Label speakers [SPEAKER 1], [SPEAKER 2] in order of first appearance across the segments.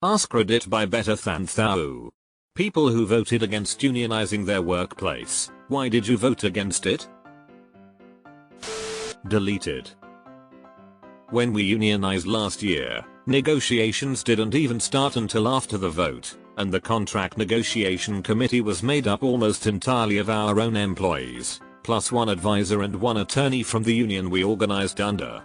[SPEAKER 1] AskReddit by Better Than Thou. People who voted against unionizing their workplace, why did you vote against it? Deleted. When we unionized last year, negotiations didn't even start until after the vote, and the contract negotiation committee was made up almost entirely of our own employees, plus one advisor and one attorney from the union we organized under.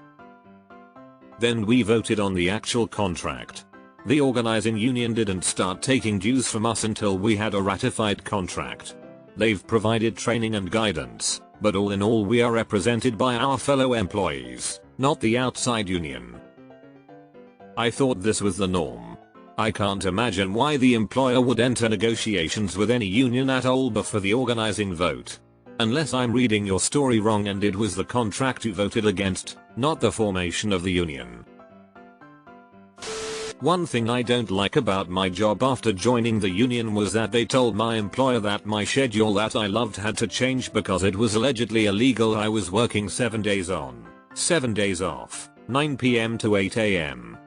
[SPEAKER 1] Then we voted on the actual contract. The organizing union didn't start taking dues from us until we had a ratified contract. They've provided training and guidance, but all in all we are represented by our fellow employees, not the outside union. I thought this was the norm. I can't imagine why the employer would enter negotiations with any union at all before the organizing vote. Unless I'm reading your story wrong and it was the contract you voted against, not the formation of the union. One thing I don't like about my job after joining the union was that they told my employer that my schedule that I loved had to change because it was allegedly illegal. I was working 7 days on, 7 days off, 9 PM to 8 AM.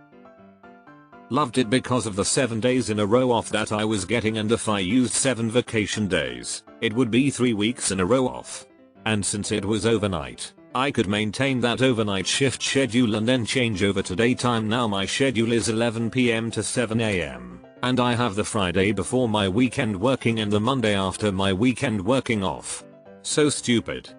[SPEAKER 1] Loved it because of the 7 days in a row off that I was getting, and if I used 7 vacation days, it would be 3 weeks in a row off. And since it was overnight, I could maintain that overnight shift schedule and then change over to daytime. Now my schedule is 11 PM to 7 AM, and I have the Friday before my weekend working and the Monday after my weekend working off. So stupid.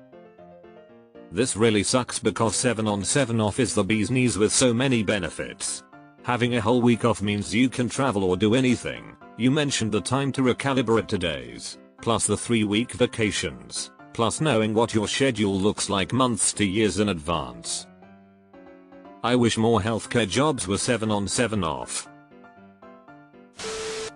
[SPEAKER 1] This really sucks because 7 on 7 off is the bee's knees with so many benefits. Having a whole week off means you can travel or do anything. You mentioned the time to recalibrate to days, plus the 3-week vacations, plus knowing what your schedule looks like months to years in advance. I wish more healthcare jobs were 7 on 7 off.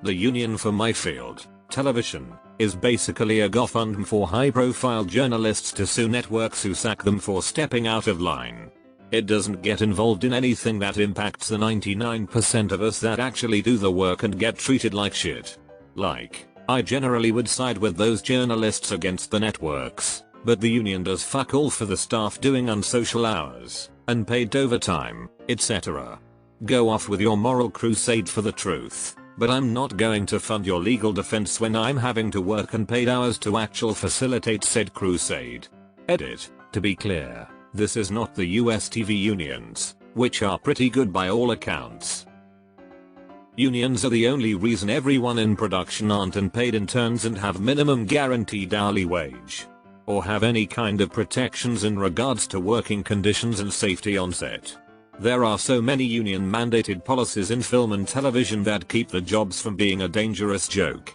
[SPEAKER 1] The union for my field, television, is basically a GoFundMe for high-profile journalists to sue networks who sack them for stepping out of line. It doesn't get involved in anything that impacts the 99% of us that actually do the work and get treated like shit. Like, I generally would side with those journalists against the networks, but the union does fuck all for the staff doing unsocial hours, unpaid overtime, etc. Go off with your moral crusade for the truth, but I'm not going to fund your legal defense when I'm having to work unpaid hours to actually facilitate said crusade. Edit. To be clear, this is not the US TV unions, which are pretty good by all accounts. Unions are the only reason everyone in production aren't unpaid interns and have minimum guaranteed hourly wage, or have any kind of protections in regards to working conditions and safety on set. There are so many union mandated policies in film and television that keep the jobs from being a dangerous joke.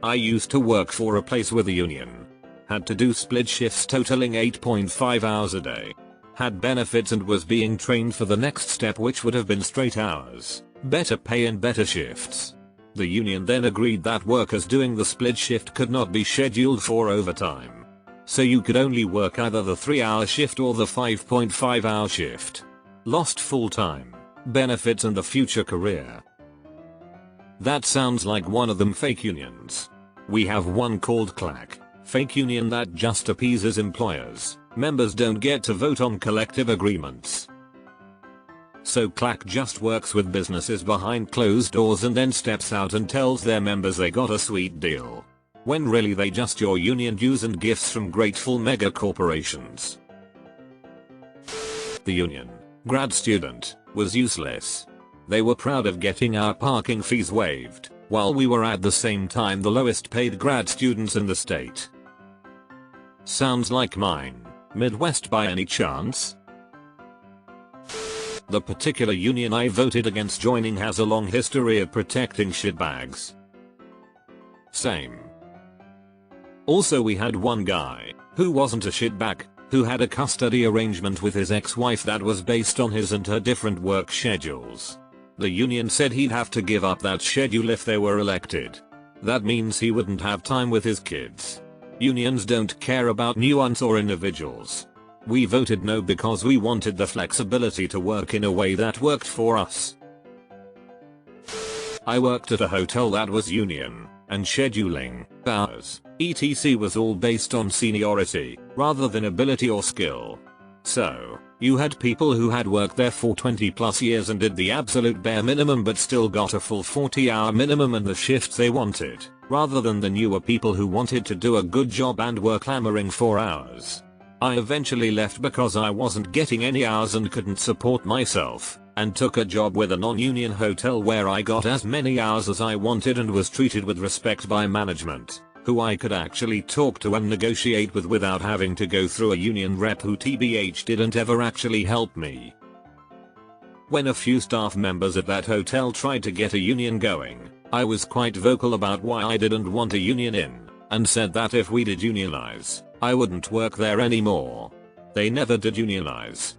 [SPEAKER 1] I used to work for a place with a union. Had to do split shifts totaling 8.5 hours a day. Had benefits and was being trained for the next step, which would have been straight hours, better pay and better shifts. The union then agreed that workers doing the split shift could not be scheduled for overtime. So you could only work either the 3-hour shift or the 5.5-hour shift. Lost full-time benefits and the future career. That sounds like one of them fake unions. We have one called CLAC. Fake union that just appeases employers. Members don't get to vote on collective agreements. So CLAC just works with businesses behind closed doors and then steps out and tells their members they got a sweet deal, when really they just your union dues and gifts from grateful mega corporations. The union, grad student, was useless. They were proud of getting our parking fees waived, while we were at the same time the lowest paid grad students in the state. Sounds like mine. Midwest by any chance? The particular union I voted against joining has a long history of protecting shitbags. Same. Also, we had one guy, who wasn't a shitbag, who had a custody arrangement with his ex-wife that was based on his and her different work schedules. The union said he'd have to give up that schedule if they were elected. That means he wouldn't have time with his kids. Unions don't care about nuance or individuals. We voted no because we wanted the flexibility to work in a way that worked for us. I worked at a hotel that was union, and scheduling, hours, etc. was all based on seniority, rather than ability or skill. So, You had people who had worked there for 20 plus years and did the absolute bare minimum but still got a full 40-hour minimum and the shifts they wanted, rather than the newer people who wanted to do a good job and were clamoring for hours. I eventually left because I wasn't getting any hours and couldn't support myself, and took a job with a non-union hotel where I got as many hours as I wanted and was treated with respect by management, who I could actually talk to and negotiate with without having to go through a union rep who TBH didn't ever actually help me. When a few staff members at that hotel tried to get a union going, I was quite vocal about why I didn't want a union in, and said that if we did unionize, I wouldn't work there anymore. They never did unionize.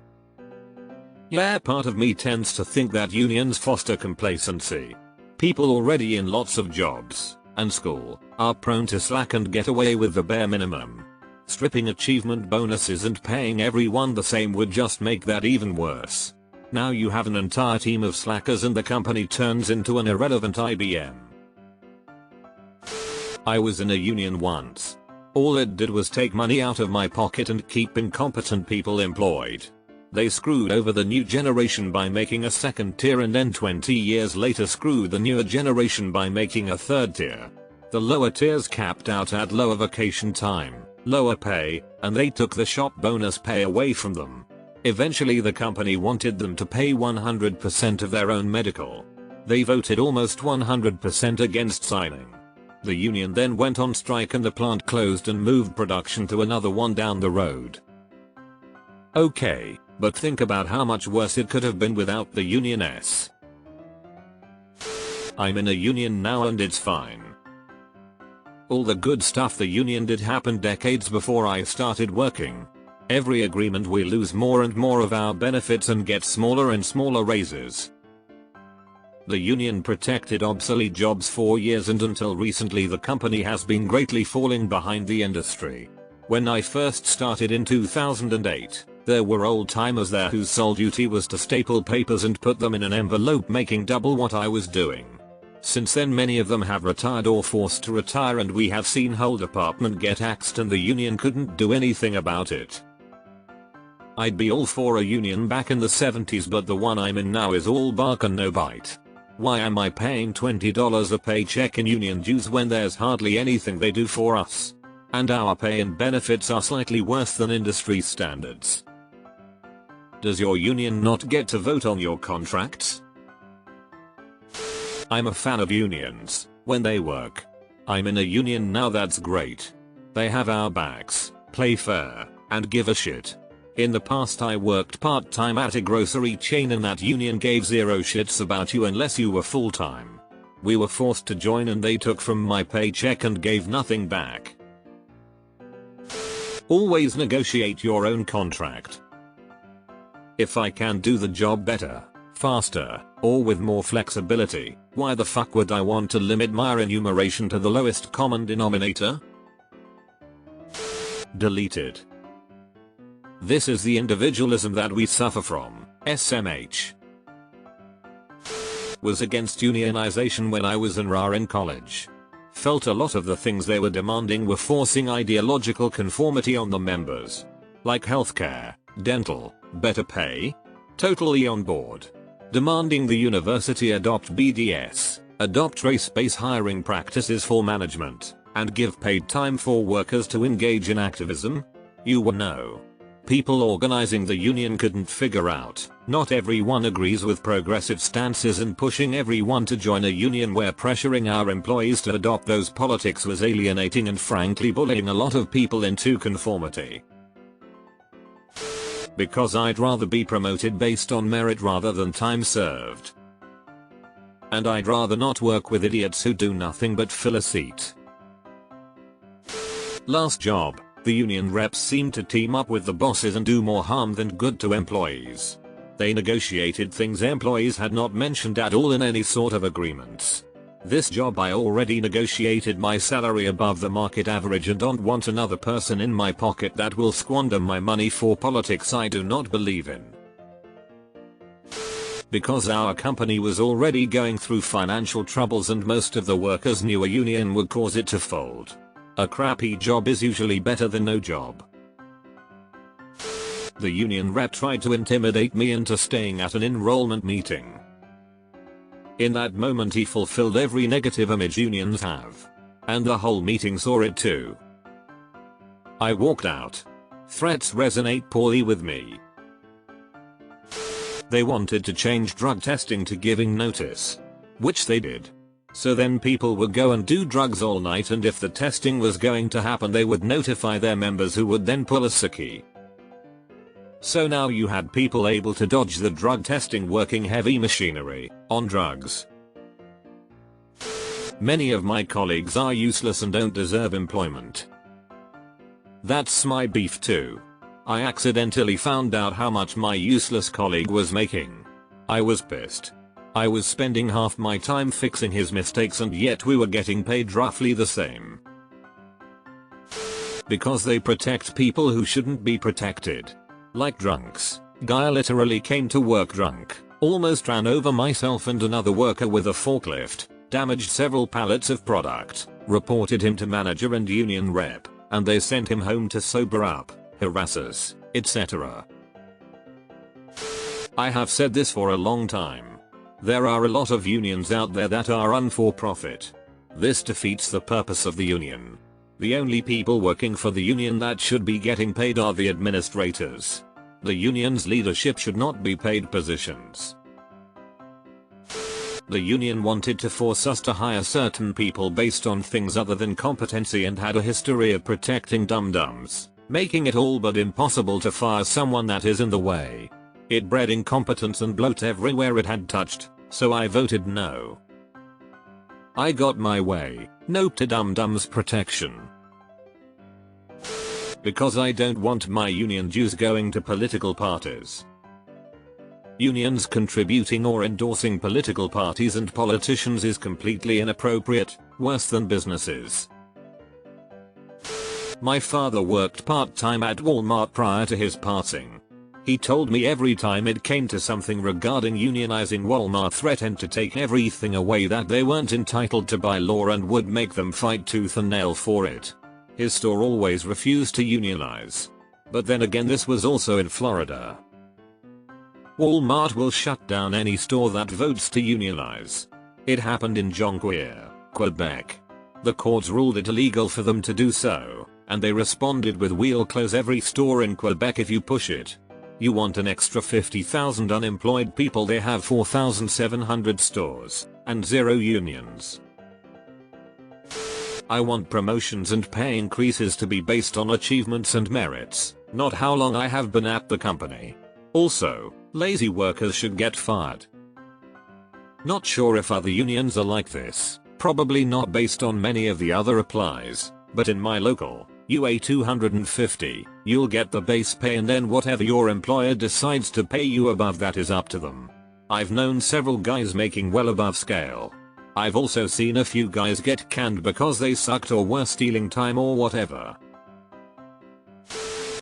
[SPEAKER 1] Yeah, part of me tends to think that unions foster complacency. People already in lots of jobs and school are prone to slack and get away with the bare minimum. Stripping achievement bonuses and paying everyone the same would just make that even worse. Now you have an entire team of slackers and the company turns into an irrelevant IBM. I was in a union once. All it did was take money out of my pocket and keep incompetent people employed. They screwed over the new generation by making a second tier and then 20 years later screwed the newer generation by making a third tier. The lower tiers capped out at lower vacation time, lower pay, and they took the shop bonus pay away from them. Eventually the company wanted them to pay 100% of their own medical. They voted almost 100% against signing. The union then went on strike and the plant closed and moved production to another one down the road. Okay, but think about how much worse it could have been without the union S. I'm in a union now and it's fine. All the good stuff the union did happened decades before I started working. Every agreement we lose more and more of our benefits and get smaller and smaller raises. The union protected obsolete jobs for years and until recently the company has been greatly falling behind the industry. When I first started in 2008, there were old timers there whose sole duty was to staple papers and put them in an envelope, making double what I was doing. Since then many of them have retired or forced to retire and we have seen whole department get axed and the union couldn't do anything about it. I'd be all for a union back in the 70s, but the one I'm in now is all bark and no bite. Why am I paying $20 a paycheck in union dues when there's hardly anything they do for us? And our pay and benefits are slightly worse than industry standards. Does your union not get to vote on your contracts? I'm a fan of unions when they work. I'm in a union now, that's great. They have our backs, play fair, and give a shit. In the past I worked part-time at a grocery chain and that union gave zero shits about you unless you were full-time. We were forced to join and they took from my paycheck and gave nothing back. Always negotiate your own contract. If I can do the job better, faster, or with more flexibility, why the fuck would I want to limit my remuneration to the lowest common denominator? Deleted. This is the individualism that we suffer from. SMH. Was against unionization when I was in RA in college. Felt a lot of the things they were demanding were forcing ideological conformity on the members. Like healthcare, dental, better pay. Totally on board. Demanding the university adopt BDS, adopt race-based hiring practices for management, and give paid time for workers to engage in activism? You would know. People organizing the union couldn't figure out, not everyone agrees with progressive stances, and pushing everyone to join a union where pressuring our employees to adopt those politics was alienating and frankly bullying a lot of people into conformity. Because I'd rather be promoted based on merit rather than time served. And I'd rather not work with idiots who do nothing but fill a seat. Last job. The union reps seemed to team up with the bosses and do more harm than good to employees. They negotiated things employees had not mentioned at all in any sort of agreements. This job I already negotiated my salary above the market average and don't want another person in my pocket that will squander my money for politics I do not believe in. Because our company was already going through financial troubles and most of the workers knew a union would cause it to fold. A crappy job is usually better than no job. The union rep tried to intimidate me into staying at an enrollment meeting. In that moment he fulfilled every negative image unions have. And the whole meeting saw it too. I walked out. Threats resonate poorly with me. They wanted to change drug testing to giving notice. Which they did. So then people would go and do drugs all night, and if the testing was going to happen they would notify their members, who would then pull a sickie. So now you had people able to dodge the drug testing working heavy machinery on drugs. Many of my colleagues are useless and don't deserve employment. That's my beef too. I accidentally found out how much my useless colleague was making. I was pissed. I was spending half my time fixing his mistakes and yet we were getting paid roughly the same. Because they protect people who shouldn't be protected. Like drunks. Guy literally came to work drunk, almost ran over myself and another worker with a forklift, damaged several pallets of product, reported him to manager and union rep, and they sent him home to sober up, harass us, etc. I have said this for a long time. There are a lot of unions out there that are for-profit. This defeats the purpose of the union. The only people working for the union that should be getting paid are the administrators. The union's leadership should not be paid positions. The union wanted to force us to hire certain people based on things other than competency and had a history of protecting dum-dums, making it all but impossible to fire someone that is in the way. It bred incompetence and bloat everywhere it had touched, so I voted no. I got my way, no to dum-dums protection. Because I don't want my union dues going to political parties. Unions contributing or endorsing political parties and politicians is completely inappropriate, worse than businesses. My father worked part-time at Walmart prior to his passing. He told me every time it came to something regarding unionizing, Walmart threatened to take everything away that they weren't entitled to by law and would make them fight tooth and nail for it. His store always refused to unionize. But then again, this was also in Florida. Walmart will shut down any store that votes to unionize. It happened in Jonquière, Quebec. The courts ruled it illegal for them to do so, and they responded with, "We'll close every store in Quebec if you push it." You want an extra 50,000 unemployed people? They have 4,700 stores, and 0 unions. I want promotions and pay increases to be based on achievements and merits, not how long I have been at the company. Also, lazy workers should get fired. Not sure if other unions are like this, probably not based on many of the other applies, but in my local, UA 250, you'll get the base pay and then whatever your employer decides to pay you above that is up to them. I've known several guys making well above scale. I've also seen a few guys get canned because they sucked or were stealing time or whatever.